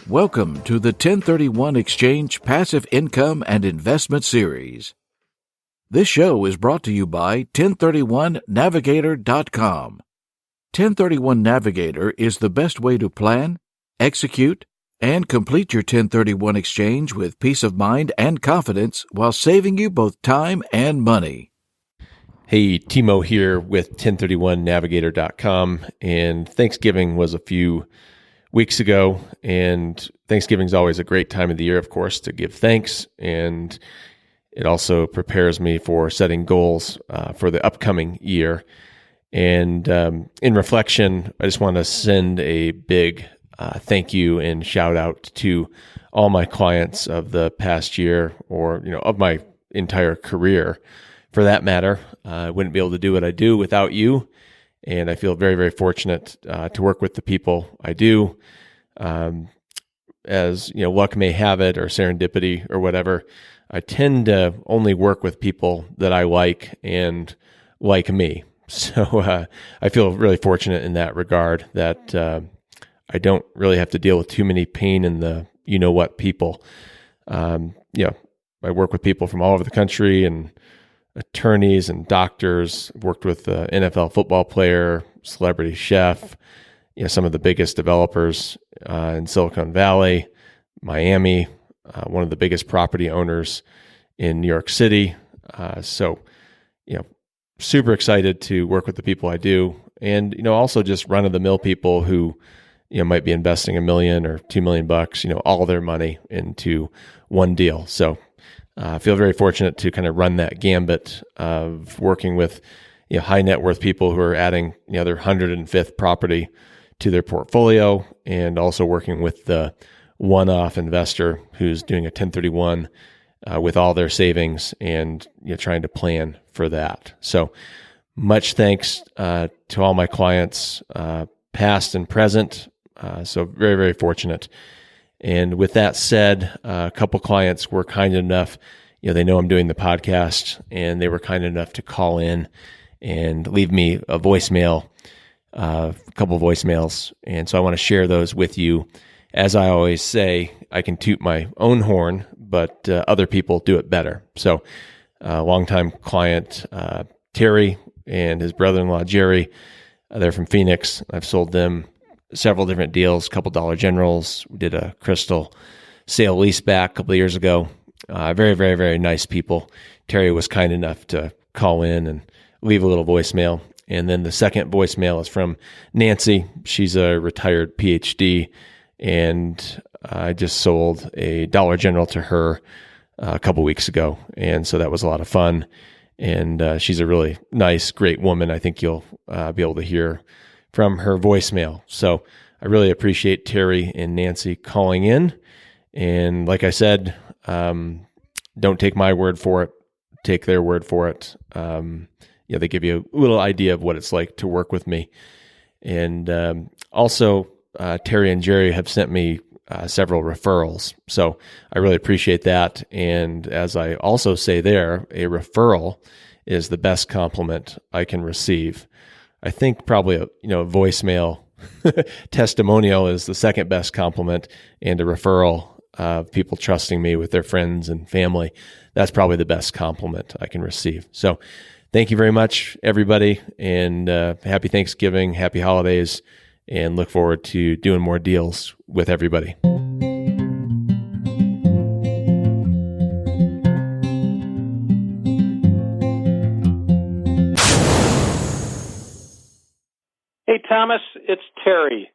Welcome to the 1031 Exchange Passive Income and Investment Series. This show is brought to you by 1031navigator.com. 1031 Navigator is the best way to plan, execute, and complete your 1031 exchange with peace of mind and confidence while saving you both time and money. Hey, Timo here with 1031navigator.com, and Thanksgiving was a few weeks ago, and Thanksgiving is always a great time of the year, of course, to give thanks, and it also prepares me for setting goals for the upcoming year. And in reflection, I just want to send a big thank you and shout out to all my clients of the past year, or of my entire career, for that matter. I wouldn't be able to do what I do without you. And I feel very, very fortunate to work with the people I do. As luck may have it, or serendipity, or whatever, I tend to only work with people that I like and like me. So I feel really fortunate in that regard that I don't really have to deal with too many pain in the what people. I work with people from all over the country, and attorneys and doctors. I've worked with an NFL football player, celebrity chef, some of the biggest developers in Silicon Valley, Miami, one of the biggest property owners in New York City. So super excited to work with the people I do, and also just run-of-the-mill people who might be investing $1 million or $2 million, all their money into one deal. So I feel very fortunate to kind of run that gambit of working with high net worth people who are adding their 105th property to their portfolio, and also working with the one-off investor who's doing a 1031 with all their savings, and trying to plan for that. So much thanks to all my clients, past and present. So very, very fortunate. And with that said, a couple clients were kind enough, they know I'm doing the podcast, and they were kind enough to call in and leave me a voicemail, a couple of voicemails. And so I want to share those with you. As I always say, I can toot my own horn, but other people do it better. So longtime client Terry and his brother-in-law Jerry, they're from Phoenix. I've sold them several different deals, a couple Dollar Generals. We did a crystal sale leaseback a couple of years ago. Very, very, very nice people. Terry was kind enough to call in and leave a little voicemail. And then the second voicemail is from Nancy. She's a retired PhD, and I just sold a Dollar General to her a couple weeks ago. And so that was a lot of fun. And she's a really nice, great woman. I think you'll be able to hear from her voicemail. So I really appreciate Terry and Nancy calling in. And like I said, don't take my word for it. Take their word for it. They give you a little idea of what it's like to work with me. And also, Terry and Jerry have sent me several referrals. So I really appreciate that. And as I also say there, a referral is the best compliment I can receive. I think probably a voicemail testimonial is the second best compliment, and a referral of people trusting me with their friends and family, that's probably the best compliment I can receive. So thank you very much, everybody, and happy Thanksgiving, happy holidays, and look forward to doing more deals with everybody. Hey, Thomas, it's Terry.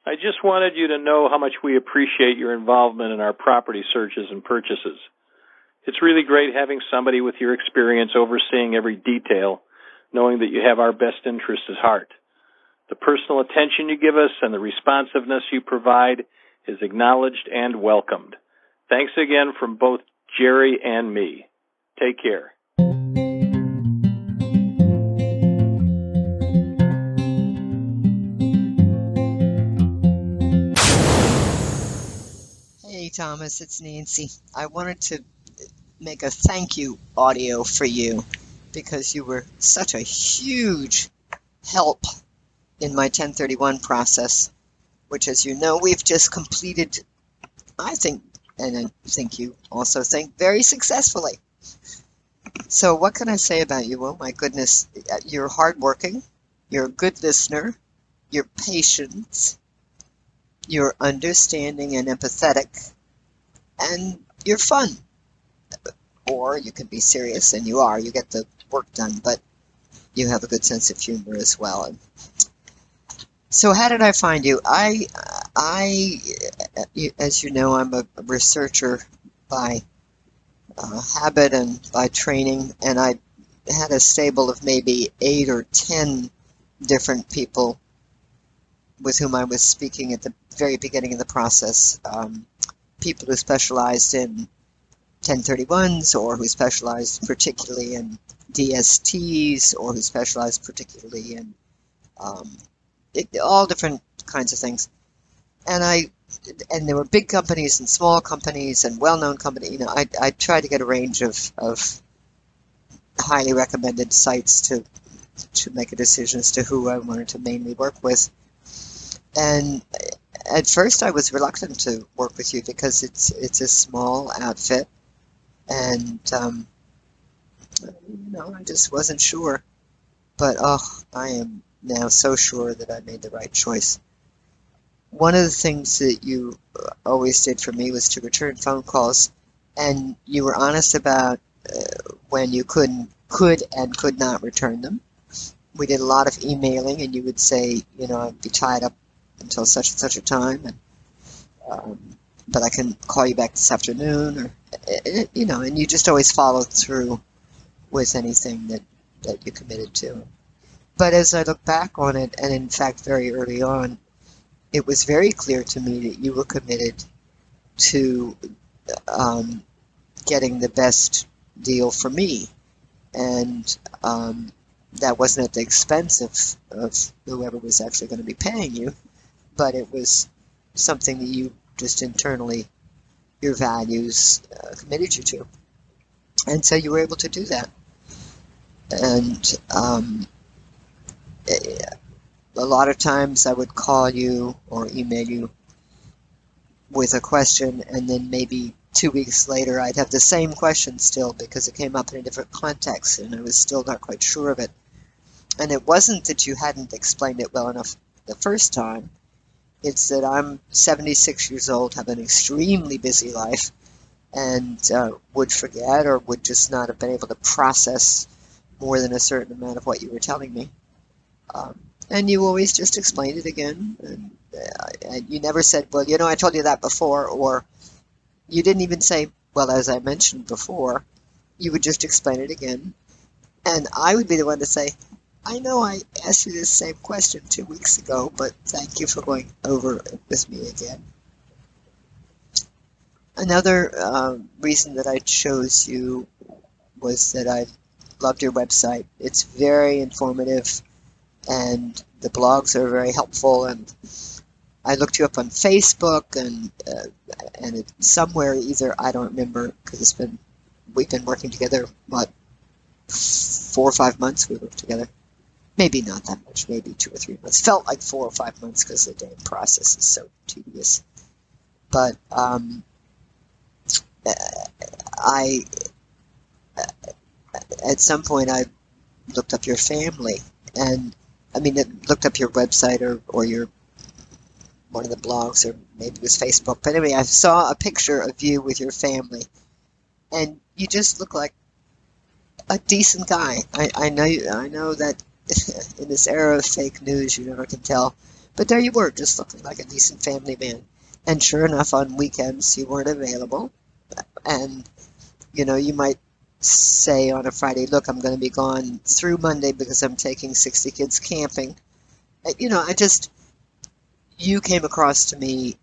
I just wanted you to know how much we appreciate your involvement in our property searches and purchases. It's really great having somebody with your experience overseeing every detail, knowing that you have our best interests at heart. The personal attention you give us and the responsiveness you provide is acknowledged and welcomed. Thanks again from both Jerry and me. Take care. Hey, Thomas, it's Nancy. I wanted to make a thank you audio for you because you were such a huge help in my 1031 process, which, as you know, we've just completed I think, and I think you also think, very successfully. So what can I say about you? Oh my goodness, you're hardworking, you're a good listener, you're patient, you're understanding and empathetic, and you're fun. Or you can be serious, and you are. You get the work done, but you have a good sense of humor as well. And so how did I find you? As you know, I'm a researcher by habit and by training, and I had a stable of maybe 8 or 10 different people with whom I was speaking at the very beginning of the process. People who specialized in 1031s, or who specialized particularly in DSTs, or who specialized particularly in all different kinds of things. And there were big companies and small companies and well-known companies. I tried to get a range of highly recommended sites to make a decision as to who I wanted to mainly work with. And at first I was reluctant to work with you because it's a small outfit, and I just wasn't sure. But I am now so sure that I made the right choice. One of the things that you always did for me was to return phone calls, and you were honest about when you could and could not return them. We did a lot of emailing, and you would say, I'd be tied up until such and such a time, but I can call you back this afternoon, or and you just always followed through with anything that you committed to. But as I look back on it, and in fact very early on, it was very clear to me that you were committed to getting the best deal for me, and that wasn't at the expense of whoever was actually going to be paying you, but it was something that you just internally, your values committed you to. And so you were able to do that. And a lot of times I would call you or email you with a question, and then maybe 2 weeks later I'd have the same question still because it came up in a different context and I was still not quite sure of it. And it wasn't that you hadn't explained it well enough the first time. It's that I'm 76 years old, have an extremely busy life, and would forget or would just not have been able to process more than a certain amount of what you were telling me. And you always just explained it again. And you never said, well, I told you that before, or you didn't even say, well, as I mentioned before. You would just explain it again. And I would be the one to say, I know I asked you this same question 2 weeks ago, but thank you for going over it with me again. Another reason that I chose you was that I loved your website. It's very informative, and the blogs are very helpful. And I looked you up on Facebook, and it's somewhere either, I don't remember, because we've been working together, 4 or 5 months we worked together. Maybe not that much, maybe 2 or 3 months. Felt like 4 or 5 months because the damn process is so tedious. But at some point I looked up your family, and looked up your website or your one of the blogs, or maybe it was Facebook. But anyway, I saw a picture of you with your family, and you just look like a decent guy. I know that in this era of fake news, you never can tell. But there you were, just looking like a decent family man. And sure enough, on weekends, you weren't available. And, you might say on a Friday, look, I'm going to be gone through Monday because I'm taking 60 kids camping. You came across to me,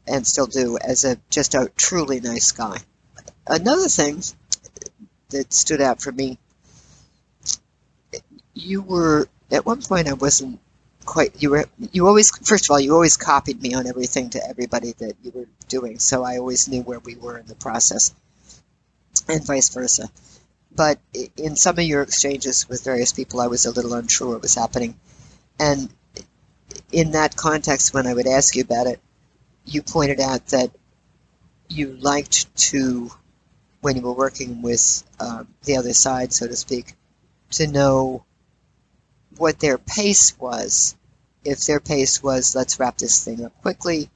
and still do, as just a truly nice guy. Another thing that stood out for me, you were, at one point I wasn't quite, you always, first of all, you always copied me on everything to everybody that you were doing, so I always knew where we were in the process, and vice versa. But in some of your exchanges with various people, I was a little unsure what was happening. And in that context, when I would ask you about it, you pointed out that you liked to, when you were working with the other side, so to speak, to know what their pace was. If their pace was, let's wrap this thing up quickly,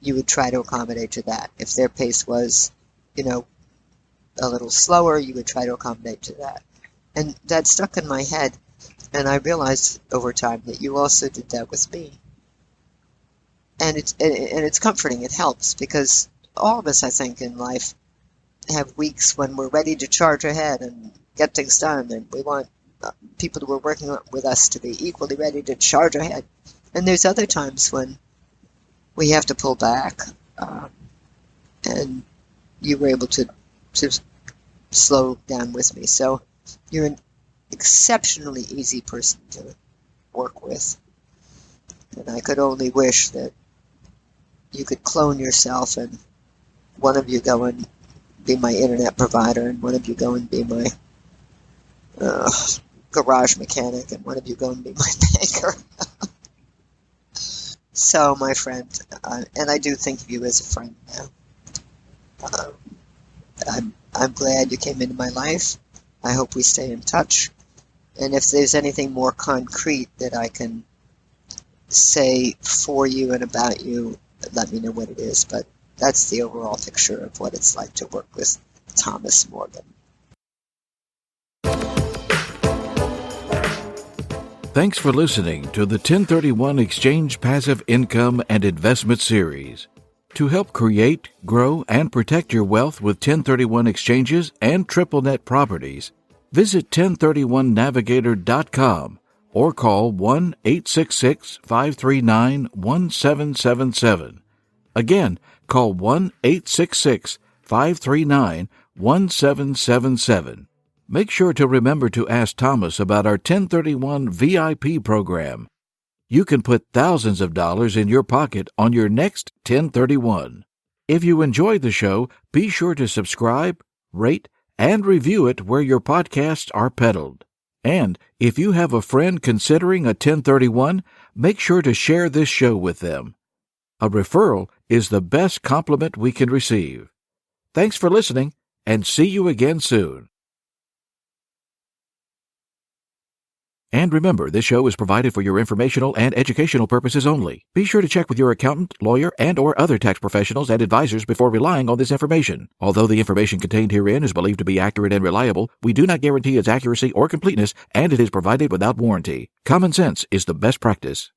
you would try to accommodate to that. If their pace was, a little slower, you would try to accommodate to that. And that stuck in my head, and I realized over time that you also did that with me. And it's comforting, it helps, because all of us, I think, in life have weeks when we're ready to charge ahead and get things done, and we want people who are working with us to be equally ready to charge ahead. And there's other times when we have to pull back, and you were able to slow down with me. So you're an exceptionally easy person to work with. And I could only wish that you could clone yourself and one of you go and be my internet provider and one of you go and be my garage mechanic and one of you go and be my banker. So, my friend, and I do think of you as a friend now. I'm glad you came into my life. I hope we stay in touch. And if there's anything more concrete that I can say for you and about you, let me know what it is. But that's the overall picture of what it's like to work with Thomas Morgan. Thanks for listening to the 1031 Exchange Passive Income and Investment Series. To help create, grow, and protect your wealth with 1031 exchanges and triple net properties, visit 1031navigator.com or call 1-866-539-1777. Again, call 1-866-539-1777. Make sure to remember to ask Thomas about our 1031 VIP program. You can put thousands of dollars in your pocket on your next 1031. If you enjoyed the show, be sure to subscribe, rate, and review it where your podcasts are peddled. And if you have a friend considering a 1031, make sure to share this show with them. A referral is the best compliment we can receive. Thanks for listening, and see you again soon. And remember, this show is provided for your informational and educational purposes only. Be sure to check with your accountant, lawyer, and/or other tax professionals and advisors before relying on this information. Although the information contained herein is believed to be accurate and reliable, we do not guarantee its accuracy or completeness, and it is provided without warranty. Common sense is the best practice.